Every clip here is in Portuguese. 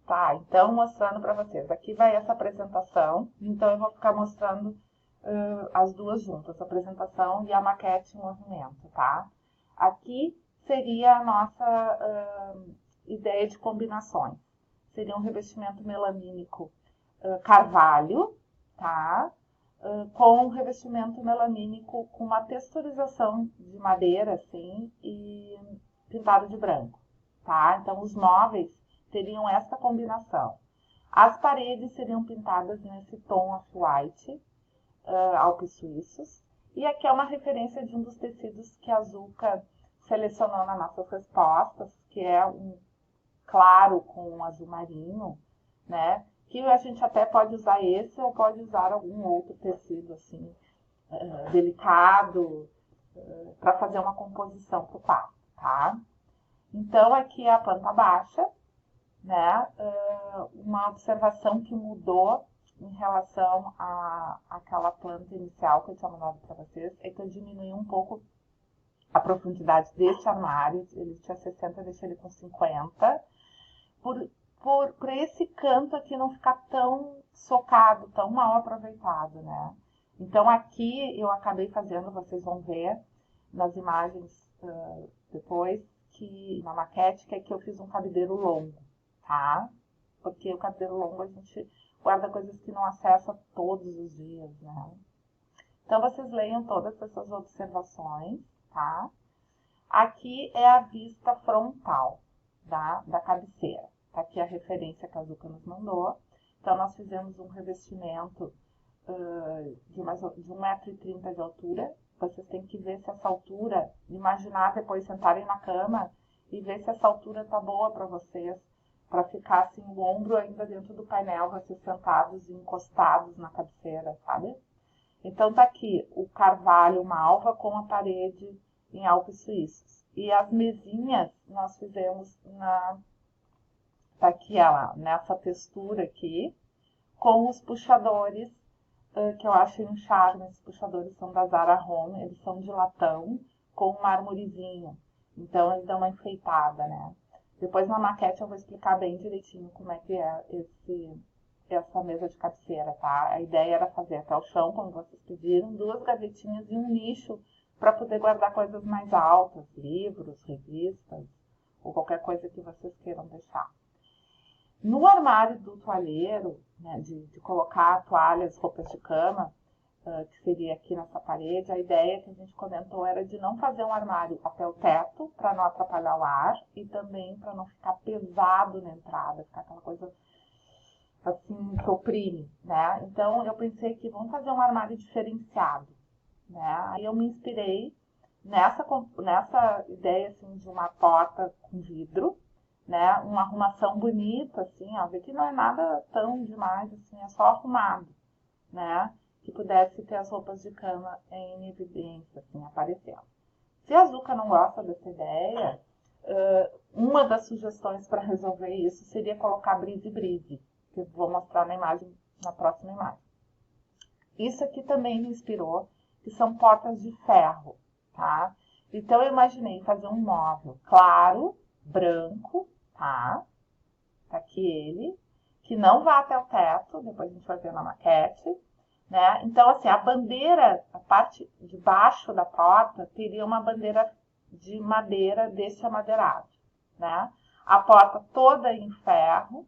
Tá, então mostrando para vocês. Aqui vai essa apresentação, então eu vou ficar mostrando as duas juntas, a apresentação e a maquete em movimento, tá? Aqui seria a nossa ideia de combinações. Seria um revestimento melamínico carvalho, tá? Com um revestimento melamínico com uma texturização de madeira, assim, e pintado de branco, tá? Então, os móveis teriam essa combinação. As paredes seriam pintadas nesse tom off-white, Alpes suíços. E aqui é uma referência de um dos tecidos que a Zucca selecionou nas nossas respostas, que é um claro com um azul marinho, né? Que a gente até pode usar esse ou pode usar algum outro tecido assim, delicado, para fazer uma composição para o quarto, tá? Então, aqui é a planta baixa, né? Uma observação que mudou em relação àquela planta inicial que eu tinha mandado para vocês é que eu diminui um pouco a profundidade deste armário. Ele tinha 60, eu deixei ele com 50, por esse canto aqui não ficar tão socado, tão mal aproveitado, né? Então aqui eu acabei fazendo, vocês vão ver nas imagens depois, que na maquete, que aqui eu fiz um cabideiro longo, tá? Porque o cabideiro longo a gente guarda coisas que não acessa todos os dias, né? Então vocês leiam todas essas observações, tá? Aqui é a vista frontal da cabeceira. Tá aqui a referência que a Zucca nos mandou. Então, nós fizemos um revestimento de 1,30 m de altura. Vocês têm que ver se essa altura, imaginar depois sentarem na cama e ver se essa altura tá boa para vocês, para ficar assim o ombro ainda dentro do painel, vocês sentados e encostados na cabeceira, sabe? Então, tá aqui o carvalho malva com a parede em Alpes suíços. E as mesinhas nós fizemos tá aqui ela, nessa textura aqui, com os puxadores, que eu achei um charme. Esses puxadores são da Zara Home, eles são de latão, com um mármorezinho. Então, eles dão uma enfeitada, né? Depois na maquete eu vou explicar bem direitinho como é que é essa mesa de cabeceira, tá? A ideia era fazer até o chão, como vocês pediram, 2 gavetinhas e um nicho para poder guardar coisas mais altas, livros, revistas, ou qualquer coisa que vocês queiram deixar. No armário do toalheiro, né, de colocar toalhas, roupas de cama, que seria aqui nessa parede, a ideia que a gente comentou era de não fazer um armário até o teto, para não atrapalhar o ar, e também para não ficar pesado na entrada, ficar aquela coisa assim, que oprime, né? Então, eu pensei que vamos fazer um armário diferenciado, né? Aí eu me inspirei nessa ideia, assim, de uma porta com vidro, né? Uma arrumação bonita, assim, ó, ver que não é nada tão demais, assim, é só arrumado, né? Que pudesse ter as roupas de cama em evidência, assim, aparecendo. Se a Zucca não gosta dessa ideia, uma das sugestões para resolver isso seria colocar brise-brise, que eu vou mostrar na próxima imagem. Isso aqui também me inspirou, que são portas de ferro, tá? Então, eu imaginei fazer um móvel claro, branco, tá? Tá aqui ele, que não vai até o teto, depois a gente vai ver na maquete, né? Então, assim, a bandeira, a parte de baixo da porta, teria uma bandeira de madeira desse amadeirado, né? A porta toda em ferro,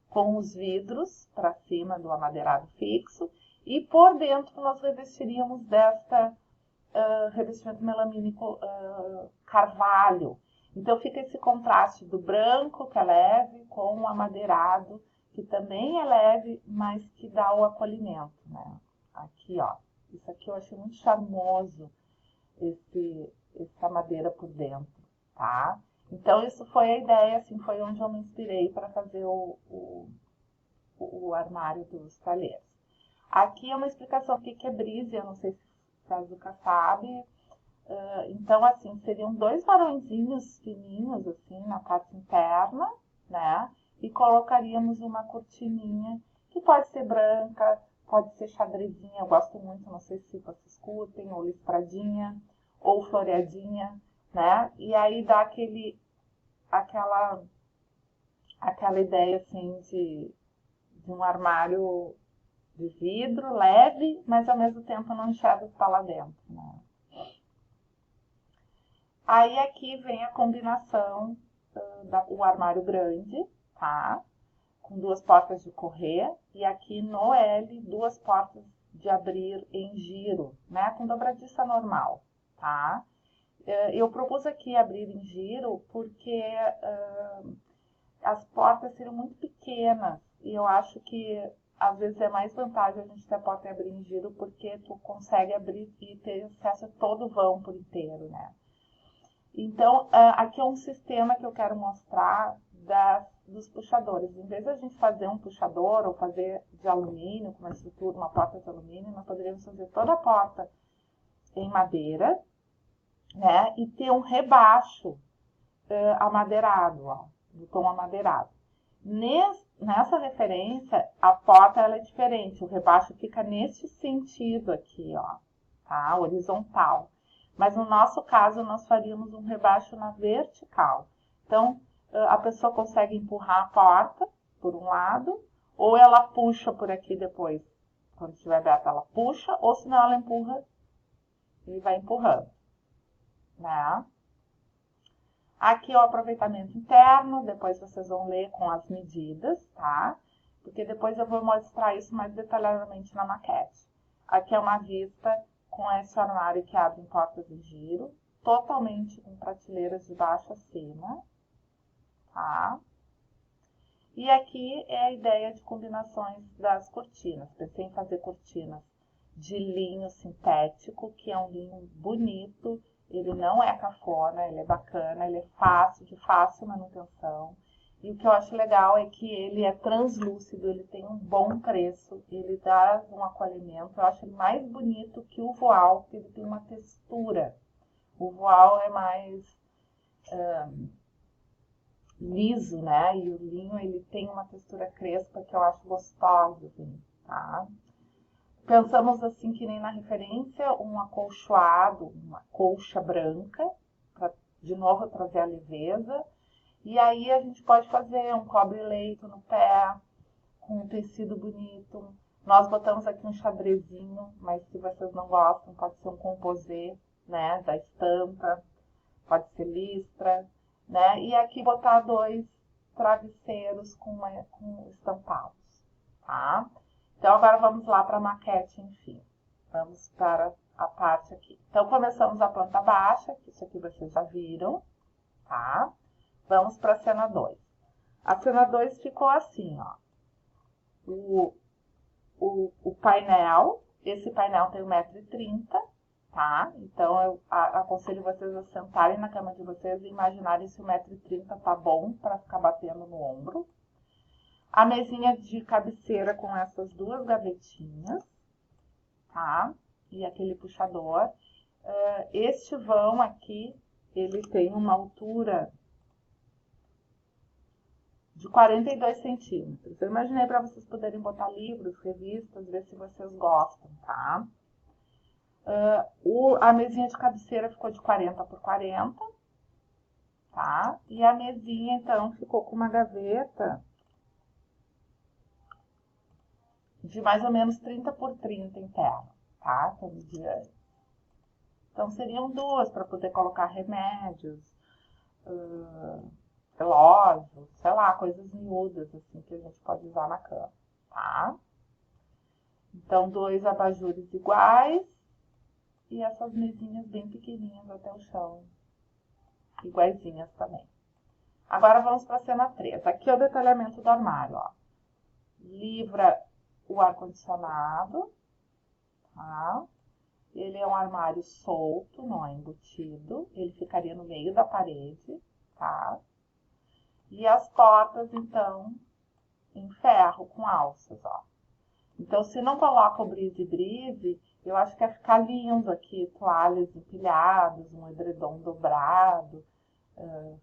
com os vidros para cima do amadeirado fixo, e por dentro nós revestiríamos desta revestimento melamínico carvalho. Então fica esse contraste do branco, que é leve, com o amadeirado, que também é leve, mas que dá o acolhimento, né? Aqui, ó. Isso aqui eu achei muito charmoso, essa madeira por dentro, tá? Então, isso foi a ideia, assim, foi onde eu me inspirei para fazer o armário dos talheres. Aqui é uma explicação do que é brise, eu não sei se a Zucca sabe. Então, assim, seriam 2 varõezinhos fininhos, assim, na parte interna, né? E colocaríamos uma cortininha, que pode ser branca, pode ser xadrezinha, eu gosto muito, não sei se vocês curtem, ou listradinha, ou floreadinha, né? E aí dá aquela ideia assim de um armário de vidro leve, mas ao mesmo tempo não enxerga o que está lá dentro, né? Aí aqui vem a combinação do armário grande, tá? Com 2 portas de correr, e aqui no L, 2 portas de abrir em giro, né? Com dobradiça normal, tá? Eu propus aqui abrir em giro porque as portas seriam muito pequenas, e eu acho que às vezes é mais vantagem a gente ter a porta abrir em giro, porque tu consegue abrir e ter acesso a todo o vão por inteiro, né? Então, aqui é um sistema que eu quero mostrar dos puxadores. Em vez de a gente fazer um puxador ou fazer de alumínio, com uma estrutura, uma porta de alumínio, nós poderíamos fazer toda a porta em madeira, né? E ter um rebaixo amadeirado, ó, do tom amadeirado. Nessa referência, a porta ela é diferente. O rebaixo fica nesse sentido aqui, ó, tá? Horizontal. Mas no nosso caso, nós faríamos um rebaixo na vertical. Então, a pessoa consegue empurrar a porta por um lado, ou ela puxa por aqui depois. Quando estiver aberta, ela puxa, ou senão ela empurra e vai empurrando, né? Aqui é o aproveitamento interno, depois vocês vão ler com as medidas, tá? Porque depois eu vou mostrar isso mais detalhadamente na maquete. Aqui é uma vista com esse armário que abre em portas de giro, totalmente com prateleiras de baixo a cima, tá? E aqui é a ideia de combinações das cortinas. Pensei em fazer cortinas de linho sintético, que é um linho bonito, ele não é cafona, ele é bacana, ele é fácil, de fácil manutenção. E o que eu acho legal é que ele é translúcido, ele tem um bom preço, ele dá um acolhimento. Eu acho ele mais bonito que o voal, porque ele tem uma textura. O voal é mais liso, né? E o linho ele tem uma textura crespa que eu acho gostosa, assim, tá? Pensamos assim que nem na referência, um acolchoado, uma colcha branca, para de novo trazer a leveza. E aí a gente pode fazer um cobre-leito no pé, com um tecido bonito. Nós botamos aqui um xadrezinho, mas se vocês não gostam, pode ser um composê, né, da estampa, pode ser listra, né? E aqui botar 2 travesseiros com estampados, tá? Então agora vamos lá para a maquete, enfim. Vamos para a parte aqui. Então começamos a planta baixa, que isso aqui vocês já viram, tá? Vamos para a cena 2. A cena 2 ficou assim, ó. O painel, esse painel tem 1,30 m, tá? Então eu aconselho vocês a sentarem na cama de vocês e imaginarem se 1,30 m tá bom para ficar batendo no ombro. A mesinha de cabeceira com essas 2 gavetinhas, tá? E aquele puxador. Este vão aqui, ele tem uma altura de 42 centímetros. Eu imaginei para vocês poderem botar livros, revistas, ver se vocês gostam, tá? A mesinha de cabeceira ficou de 40 por 40, tá? E a mesinha, então, ficou com uma gaveta de mais ou menos 30 por 30 interna, tá? Então, seriam 2 para poder colocar remédios, relógios, sei lá, coisas miúdas, assim, que a gente pode usar na cama, tá? Então, 2 abajures iguais e essas mesinhas bem pequenininhas até o chão, iguaizinhas também. Agora vamos para a cena 3. Aqui é o detalhamento do armário, ó. Livra o ar-condicionado, tá? Ele é um armário solto, não é embutido. Ele ficaria no meio da parede, tá? E as portas, então, em ferro, com alças, ó. Então, se não coloca o brise-brise, eu acho que vai ficar lindo aqui, toalhas empilhadas, um edredom dobrado,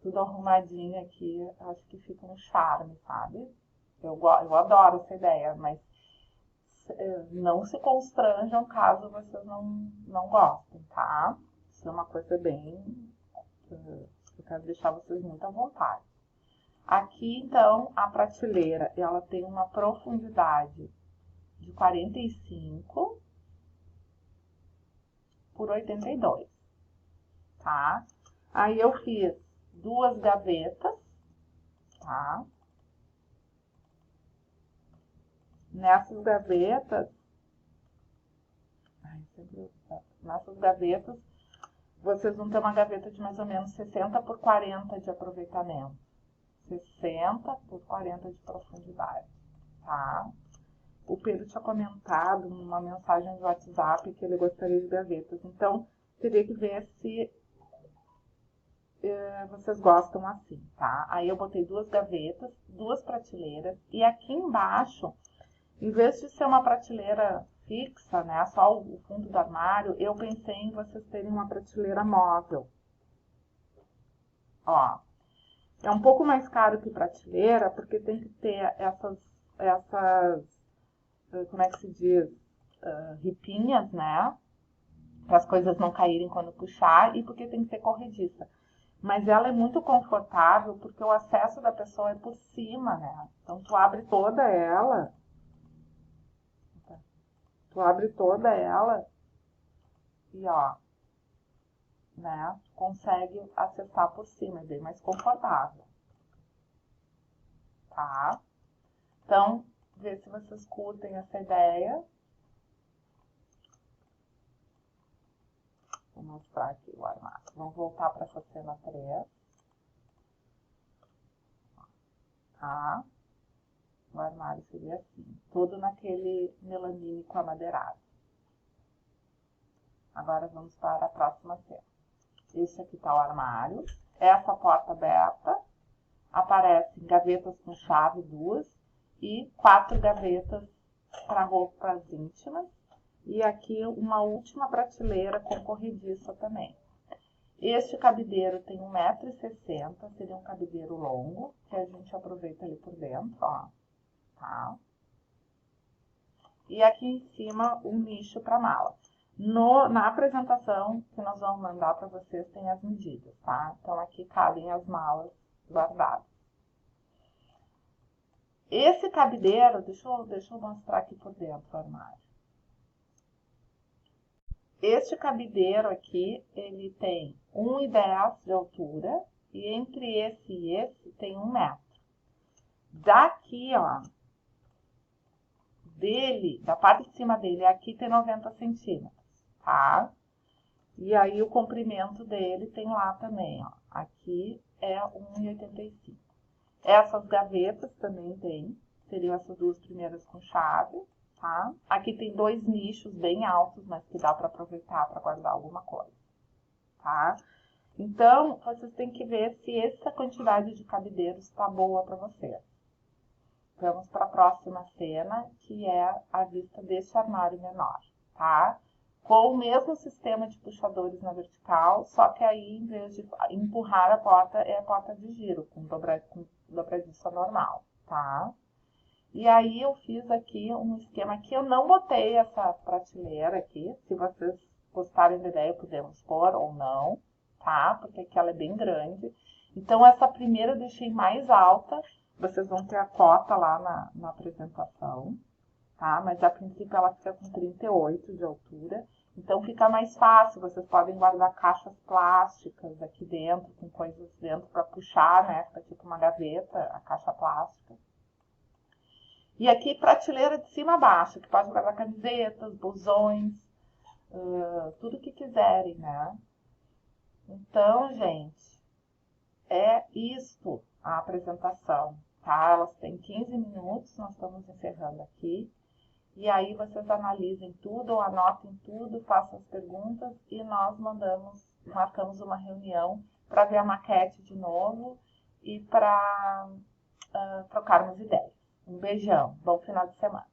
tudo arrumadinho aqui, acho que fica um charme, sabe? Eu adoro essa ideia, mas não se constranjam caso vocês não gostem, tá? Isso é uma coisa bem... eu quero deixar vocês muito à vontade. Aqui, então, a prateleira, ela tem uma profundidade de 45 por 82, tá? Aí eu fiz 2 gavetas, tá? Nessas gavetas, vocês vão ter uma gaveta de mais ou menos 60 por 40 de aproveitamento. 60 por 40 de profundidade, tá? O Pedro tinha comentado numa mensagem de WhatsApp que ele gostaria de gavetas. Então, teria que ver se vocês gostam assim, tá? Aí eu botei 2 gavetas, 2 prateleiras. E aqui embaixo, em vez de ser uma prateleira fixa, né? Só o fundo do armário, eu pensei em vocês terem uma prateleira móvel. Ó, é um pouco mais caro que prateleira, porque tem que ter essas como é que se diz, ripinhas, né? Para as coisas não caírem quando puxar, e porque tem que ser corrediça. Mas ela é muito confortável, porque o acesso da pessoa é por cima, né? Então, tu abre toda ela, e, ó, né? Tu consegue acessar por cima, é bem mais confortável, tá? Então, vê se vocês curtem essa ideia. Vou mostrar aqui o armário. Vamos voltar para essa cena 3. Tá? O armário seria assim. Todo naquele melamínico amadeirado. Agora vamos para a próxima cena. Esse aqui está o armário. Essa porta aberta. Aparecem gavetas com chave, 2. E 4 gavetas para roupas íntimas. E aqui uma última prateleira com corrediça também. Este cabideiro tem 1,60 m, seria um cabideiro longo, que a gente aproveita ali por dentro, ó, tá? E aqui em cima, um nicho para mala. Na apresentação que nós vamos mandar para vocês, tem as medidas, tá? Então, aqui cabem as malas guardadas. Esse cabideiro, deixa eu mostrar aqui por dentro o armário. Este cabideiro aqui, ele tem 1,10 de altura, e entre esse e esse tem 1 metro. Daqui, ó, da parte de cima dele, aqui tem 90 centímetros, tá? E aí o comprimento dele tem lá também, ó. Aqui é 1,85. Essas gavetas também tem, seriam essas 2 primeiras com chave. Tá? Aqui tem 2 nichos bem altos, mas que dá para aproveitar para guardar alguma coisa, tá? Então, vocês têm que ver se essa quantidade de cabideiros está boa para vocês. Vamos para a próxima cena, que é a vista desse armário menor, tá? Com o mesmo sistema de puxadores na vertical, só que aí, em vez de empurrar a porta, é a porta de giro, com dobradiça normal, tá? E aí eu fiz aqui um esquema que eu não botei essa prateleira aqui. Se vocês gostarem da ideia, podemos pôr ou não, tá? Porque aqui ela é bem grande. Então, essa primeira eu deixei mais alta. Vocês vão ter a cota lá na apresentação, tá? Mas a princípio ela fica com 38 de altura. Então, fica mais fácil. Vocês podem guardar caixas plásticas aqui dentro, com coisas dentro para puxar, né? Fica tipo uma gaveta, a caixa plástica. E aqui, prateleira de cima a baixo, que pode guardar camisetas, blusões, tudo que quiserem, né? Então, gente, é isto a apresentação, tá? Elas têm 15 minutos, nós estamos encerrando aqui. E aí, vocês analisem tudo, anotem tudo, façam as perguntas e nós marcamos uma reunião para ver a maquete de novo e para trocarmos ideias. Um beijão, bom final de semana.